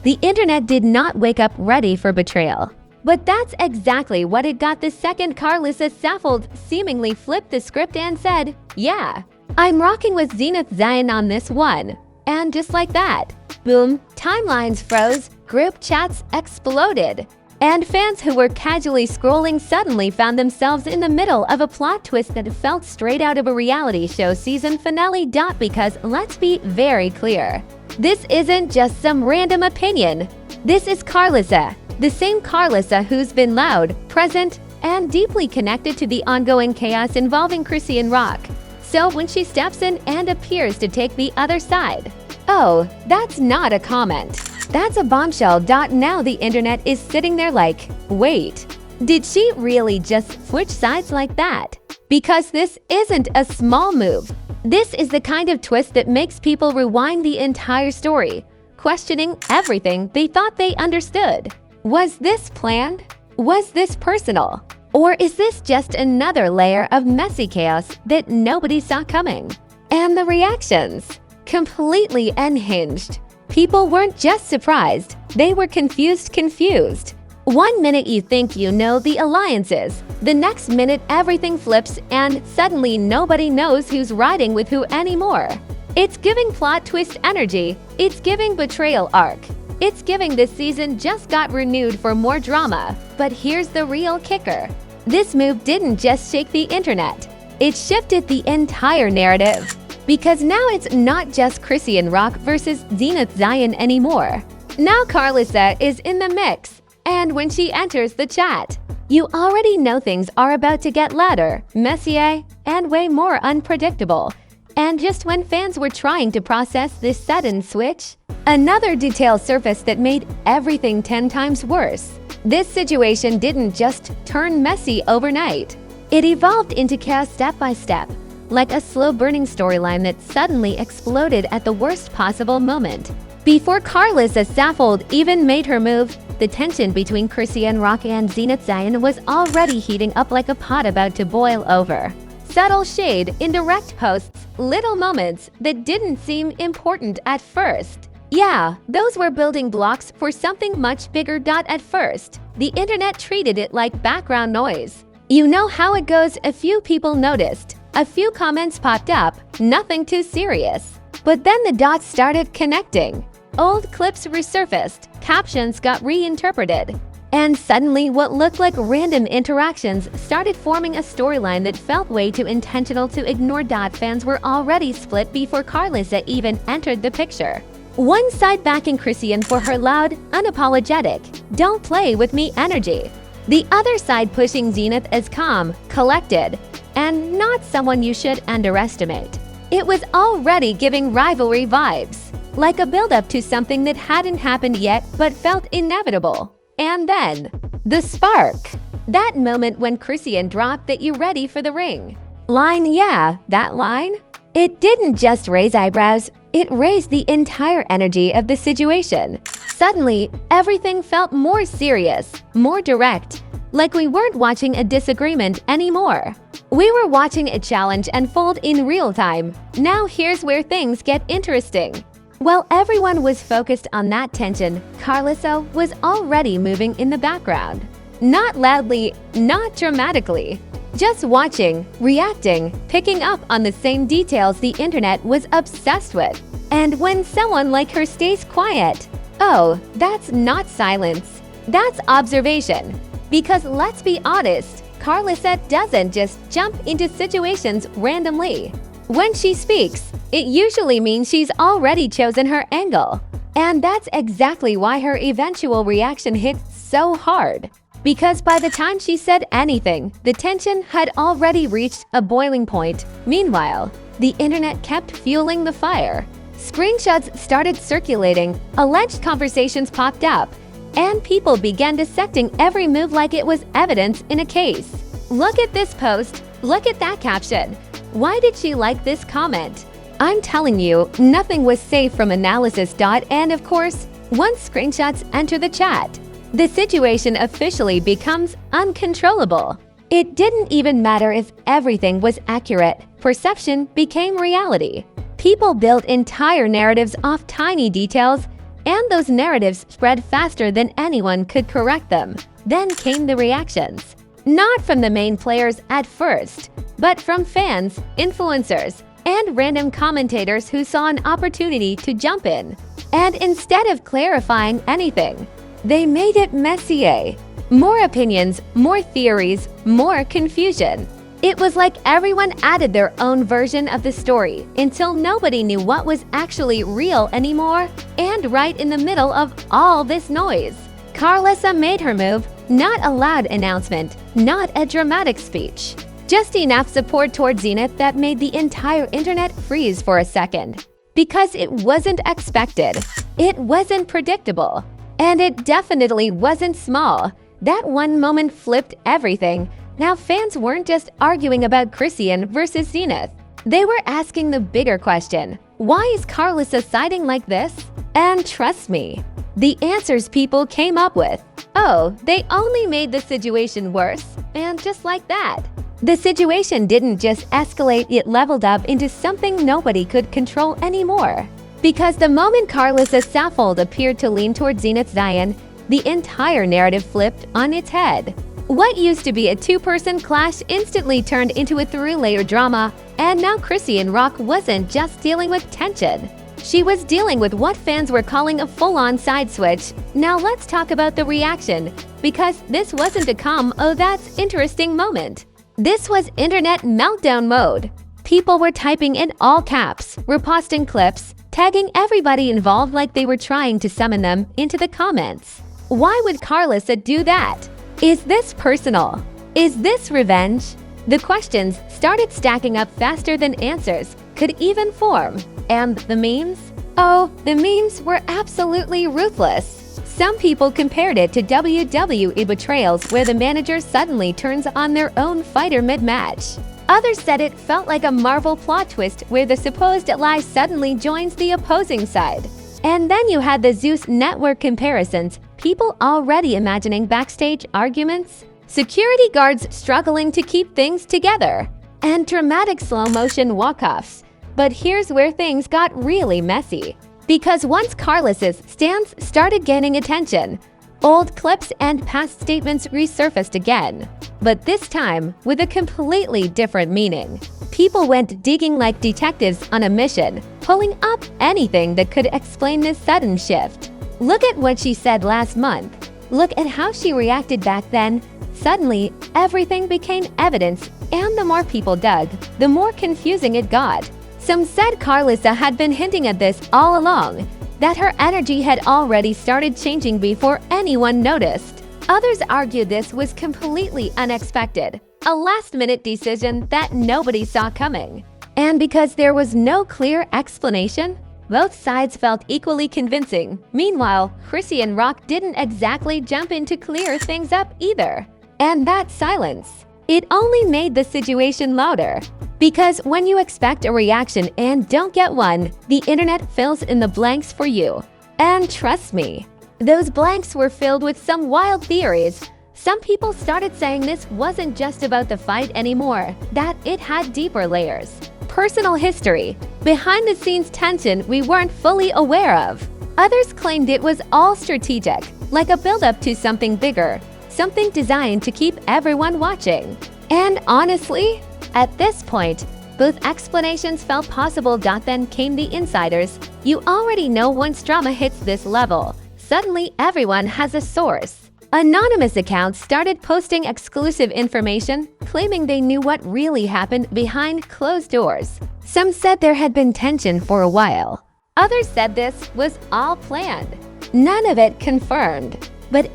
The internet did not wake up ready for betrayal. But that's exactly what it got the second Karlissa Saffold seemingly flipped the script and said, "Yeah, I'm rocking with Zenith Zion on this one." And just like that, boom, timelines froze, group chats exploded, and fans who were casually scrolling suddenly found themselves in the middle of a plot twist that felt straight out of a reality show season finale. Because let's be very clear, this isn't just some random opinion. This is Karlissa, the same Karlissa who's been loud, present, and deeply connected to the ongoing chaos involving Chrisean Rock. So when she steps in and appears to take the other side, oh, that's not a comment. That's a bombshell. Now the internet is sitting there like, wait, did she really just switch sides like that? Because this isn't a small move. This is the kind of twist that makes people rewind the entire story, questioning everything they thought they understood. Was this planned? Was this personal? Or is this just another layer of messy chaos that nobody saw coming? And the reactions? Completely unhinged. People weren't just surprised, they were confused. One minute you think you know the alliances, the next minute everything flips and suddenly nobody knows who's riding with who anymore. It's giving plot twist energy, it's giving betrayal arc. It's giving this season just got renewed for more drama. But here's the real kicker. This move didn't just shake the internet, it shifted the entire narrative. Because now it's not just Chrisean Rock versus Zenith Zion anymore. Now Karlissa is in the mix, and when she enters the chat, you already know things are about to get louder, messier, and way more unpredictable. And just when fans were trying to process this sudden switch, another detail surfaced that made everything 10 times worse. This situation didn't just turn messy overnight. It evolved into chaos step by step, like a slow-burning storyline that suddenly exploded at the worst possible moment. Before Karlissa Saffold even made her move, the tension between Chrisean Rock and Zenith Zion was already heating up like a pot about to boil over. Subtle shade, indirect posts, little moments that didn't seem important at first. Yeah, those were building blocks for something much bigger. At first, the internet treated it like background noise. You know how it goes. A few people noticed, a few comments popped up, nothing too serious. But then the dots started connecting. Old clips resurfaced, captions got reinterpreted, and suddenly what looked like random interactions started forming a storyline that felt way too intentional to ignore. Fans were already split before Karlissa even entered the picture. One side backing Chrisean for her loud, unapologetic, "don't play with me" energy. The other side pushing Zenith as calm, collected, and not someone you should underestimate. It was already giving rivalry vibes, like a build-up to something that hadn't happened yet but felt inevitable. And then, the spark. That moment when Chrisean dropped that "you ready for the ring" line. Yeah, that line. It didn't just raise eyebrows, it raised the entire energy of the situation. Suddenly, everything felt more serious, more direct, like we weren't watching a disagreement anymore. We were watching a challenge unfold in real time. Now here's where things get interesting. While everyone was focused on that tension, Karlissa was already moving in the background. Not loudly, not dramatically. Just watching, reacting, picking up on the same details the internet was obsessed with. And when someone like her stays quiet, oh, that's not silence. That's observation. Because let's be honest, Karlissa doesn't just jump into situations randomly. When she speaks, it usually means she's already chosen her angle. And that's exactly why her eventual reaction hit so hard. Because by the time she said anything, the tension had already reached a boiling point. Meanwhile, the internet kept fueling the fire. Screenshots started circulating, alleged conversations popped up, and people began dissecting every move like it was evidence in a case. Look at this post, look at that caption. Why did she like this comment? I'm telling you, nothing was safe from analysis. And of course, once screenshots enter the chat, the situation officially becomes uncontrollable. It didn't even matter if everything was accurate. Perception became reality. People built entire narratives off tiny details, and those narratives spread faster than anyone could correct them. Then came the reactions. Not from the main players at first, but from fans, influencers, and random commentators who saw an opportunity to jump in. And instead of clarifying anything, they made it messier. More opinions, more theories, more confusion. It was like everyone added their own version of the story until nobody knew what was actually real anymore. And right in the middle of all this noise, Karlissa made her move, not a loud announcement, not a dramatic speech. Just enough support toward Zenith that made the entire internet freeze for a second. Because it wasn't expected, it wasn't predictable, and it definitely wasn't small. That one moment flipped everything. Now fans weren't just arguing about Chrisean versus Zenith. They were asking the bigger question, why is Karlissa siding like this? And trust me, the answers people came up with, oh, they only made the situation worse, and just like that. The situation didn't just escalate, it leveled up into something nobody could control anymore. Because the moment Karlissa Saffold appeared to lean toward Zenith Zion, the entire narrative flipped on its head. What used to be a two-person clash instantly turned into a three-layer drama, and now Chrisean Rock wasn't just dealing with tension. She was dealing with what fans were calling a full-on side switch. Now let's talk about the reaction, because this wasn't a calm, oh that's interesting moment. This was internet meltdown mode. People were typing in all caps, reposting clips, tagging everybody involved like they were trying to summon them into the comments. Why would Karlissa do that? Is this personal? Is this revenge? The questions started stacking up faster than answers could even form. And the memes? Oh, the memes were absolutely ruthless. Some people compared it to WWE betrayals where the manager suddenly turns on their own fighter mid-match. Others said it felt like a Marvel plot twist where the supposed ally suddenly joins the opposing side. And then you had the Zeus network comparisons, people already imagining backstage arguments, security guards struggling to keep things together, and dramatic slow-motion walk-offs. But here's where things got really messy. Because once Karlissa's stance started gaining attention, old clips and past statements resurfaced again. But this time, with a completely different meaning. People went digging like detectives on a mission, pulling up anything that could explain this sudden shift. Look at what she said last month. Look at how she reacted back then. Suddenly, everything became evidence, and the more people dug, the more confusing it got. Some said Karlissa had been hinting at this all along, that her energy had already started changing before anyone noticed. Others argued this was completely unexpected, a last-minute decision that nobody saw coming. And because there was no clear explanation, both sides felt equally convincing. Meanwhile, Chrisean Rock didn't exactly jump in to clear things up either. And that silence, it only made the situation louder. Because when you expect a reaction and don't get one, the internet fills in the blanks for you. And trust me, those blanks were filled with some wild theories. Some people started saying this wasn't just about the fight anymore, that it had deeper layers. Personal history, behind-the-scenes tension we weren't fully aware of. Others claimed it was all strategic, like a build-up to something bigger, something designed to keep everyone watching. And honestly, at this point, both explanations felt possible. Then came the insiders. You already know once drama hits this level, suddenly everyone has a source. Anonymous accounts started posting exclusive information, claiming they knew what really happened behind closed doors. Some said there had been tension for a while. Others said this was all planned. None of it confirmed. But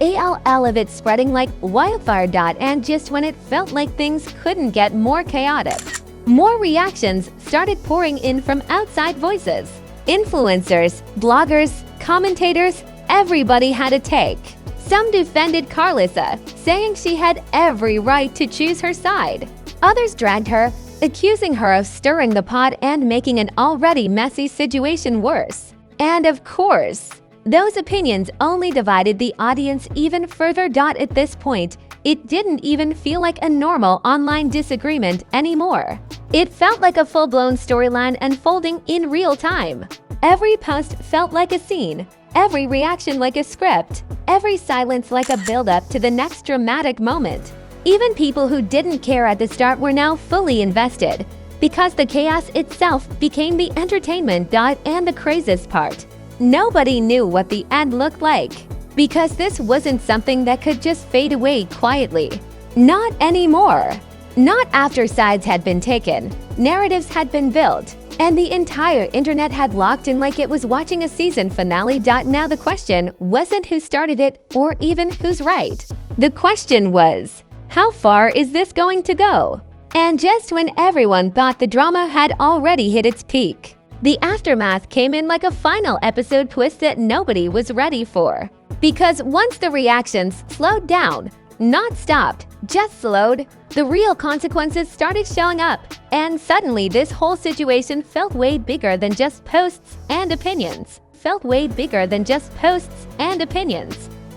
all of it spreading like wildfire. And just when it felt like things couldn't get more chaotic, more reactions started pouring in from outside voices. Influencers, bloggers, commentators, everybody had a take. Some defended Karlissa, saying she had every right to choose her side. Others dragged her, accusing her of stirring the pot and making an already messy situation worse. And of course, those opinions only divided the audience even further. At this point, it didn't even feel like a normal online disagreement anymore. It felt like a full-blown storyline unfolding in real time. Every post felt like a scene, every reaction like a script, every silence like a build-up to the next dramatic moment. Even people who didn't care at the start were now fully invested, because the chaos itself became the entertainment. And the craziest part, nobody knew what the end looked like, because this wasn't something that could just fade away quietly. Not anymore. Not after sides had been taken, narratives had been built, and the entire internet had locked in like it was watching a season finale. Now the question wasn't who started it or even who's right. The question was, how far is this going to go? And just when everyone thought the drama had already hit its peak, the aftermath came in like a final episode twist that nobody was ready for. Because once the reactions slowed down, not stopped, just slowed, the real consequences started showing up. And suddenly this whole situation felt way bigger than just posts and opinions.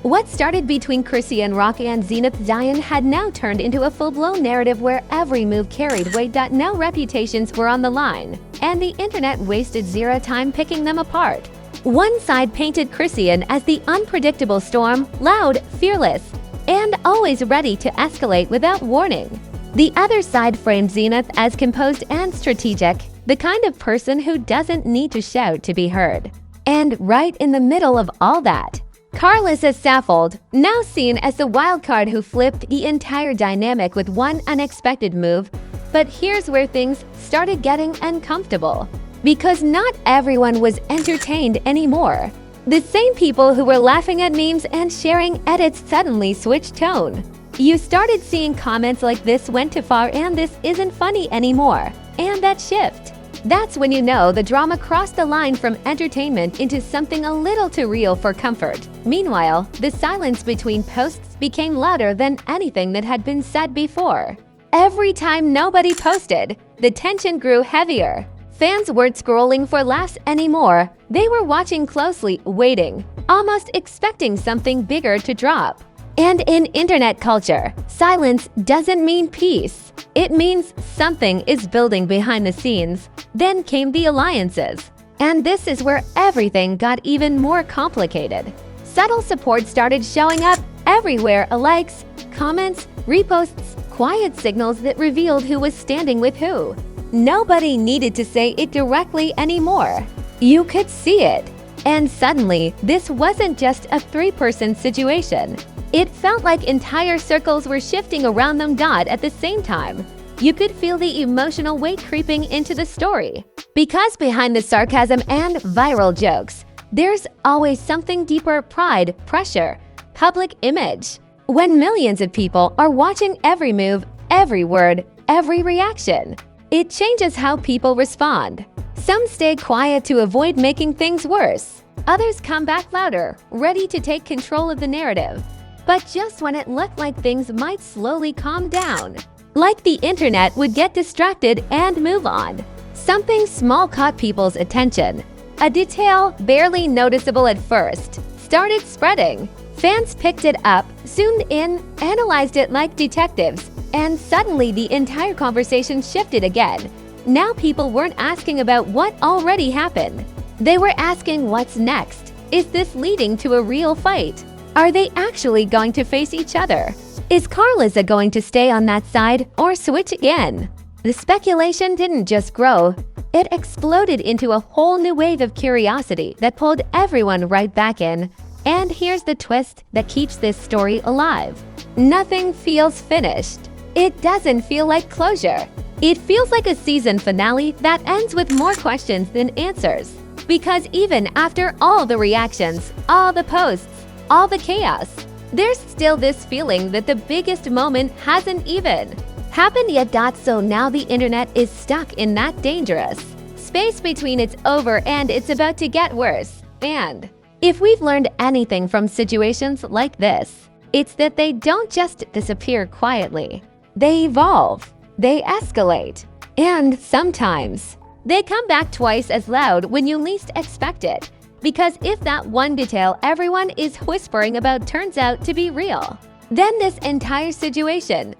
What started between Chrisean Rock and Zenith Zion had now turned into a full-blown narrative where every move carried weight. Now reputations were on the line, and the internet wasted zero time picking them apart. One side painted Chrisean as the unpredictable storm, loud, fearless, and always ready to escalate without warning. The other side framed Zenith as composed and strategic, the kind of person who doesn't need to shout to be heard. And right in the middle of all that, Karlissa Saffold, now seen as the wildcard who flipped the entire dynamic with one unexpected move. But here's where things started getting uncomfortable, because not everyone was entertained anymore. The same people who were laughing at memes and sharing edits suddenly switched tone. You started seeing comments like "this went too far" and "this isn't funny anymore." And that shift, that's when you know the drama crossed the line from entertainment into something a little too real for comfort. Meanwhile, the silence between posts became louder than anything that had been said before. Every time nobody posted, the tension grew heavier. Fans weren't scrolling for laughs anymore. They were watching closely, waiting, almost expecting something bigger to drop. And in internet culture, silence doesn't mean peace. It means something is building behind the scenes. Then came the alliances. And this is where everything got even more complicated. Subtle support started showing up everywhere: likes, comments, reposts, quiet signals that revealed who was standing with who. Nobody needed to say it directly anymore. You could see it. And suddenly, this wasn't just a three-person situation. It felt like entire circles were shifting around them. At the same time, you could feel the emotional weight creeping into the story. Because behind the sarcasm and viral jokes, there's always something deeper: pride, pressure, public image. When millions of people are watching every move, every word, every reaction, it changes how people respond. Some stay quiet to avoid making things worse. Others come back louder, ready to take control of the narrative. But just when it looked like things might slowly calm down, like the internet would get distracted and move on, something small caught people's attention. A detail barely noticeable at first started spreading. Fans picked it up, zoomed in, analyzed it like detectives, and suddenly the entire conversation shifted again. Now people weren't asking about what already happened. They were asking what's next. Is this leading to a real fight? Are they actually going to face each other? Is Karlissa going to stay on that side or switch again? The speculation didn't just grow. It exploded into a whole new wave of curiosity that pulled everyone right back in. And here's the twist that keeps this story alive. Nothing feels finished. It doesn't feel like closure. It feels like a season finale that ends with more questions than answers. Because even after all the reactions, all the posts, all the chaos, there's still this feeling that the biggest moment hasn't even happened yet. So now the internet is stuck in that dangerous space between it's over and it's about to get worse. And if we've learned anything from situations like this, it's that they don't just disappear quietly. They evolve, they escalate, and sometimes they come back twice as loud when you least expect it. Because if that one detail everyone is whispering about turns out to be real, then this entire situation,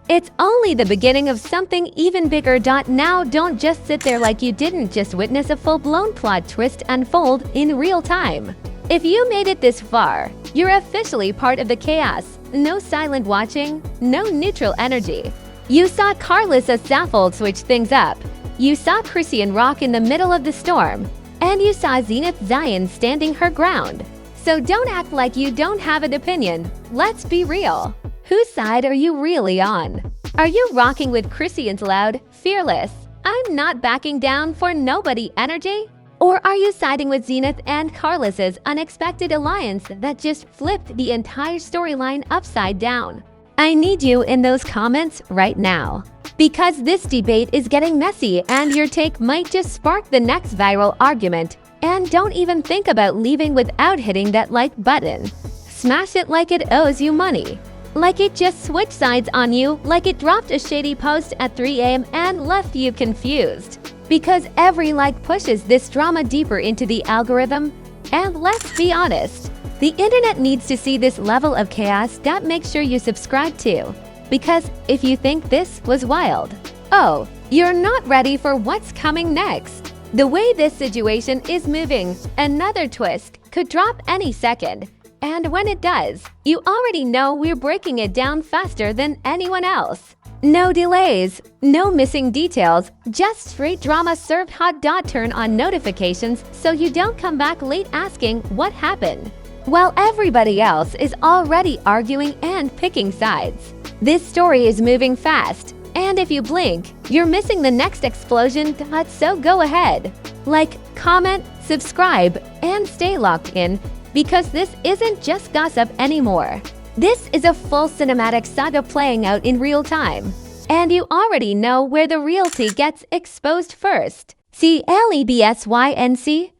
It's only the beginning of something even bigger. Now don't just sit there like you didn't just witness a full-blown plot twist unfold in real time. If you made it this far, you're officially part of the chaos. No silent watching, no neutral energy. You saw Karlissa Saffold switch things up. You saw Chrisean rock in the middle of the storm. And you saw Zenith Zion standing her ground. So don't act like you don't have an opinion. Let's be real. Whose side are you really on? Are you rocking with Chrisean's loud, fearless, "I'm not backing down for nobody" energy? Or are you siding with Zenith and Karlissa's unexpected alliance that just flipped the entire storyline upside down? I need you in those comments right now. Because this debate is getting messy and your take might just spark the next viral argument. And don't even think about leaving without hitting that like button. Smash it like it owes you money. Like it just switched sides on you, like it dropped a shady post at 3 a.m. and left you confused. Because every like pushes this drama deeper into the algorithm. And let's be honest, the internet needs to see this level of chaos. That makes sure you subscribe too. Because if you think this was wild, oh, you're not ready for what's coming next. The way this situation is moving, another twist could drop any second. And when it does, you already know we're breaking it down faster than anyone else. No delays, no missing details, just straight drama served hot. Turn on notifications so you don't come back late asking what happened, while everybody else is already arguing and picking sides. This story is moving fast, and if you blink, you're missing the next explosion. So go ahead, like, comment, subscribe, and stay locked in, because this isn't just gossip anymore. This is a full cinematic saga playing out in real time. And you already know where the reality gets exposed first. CLEBSYNC.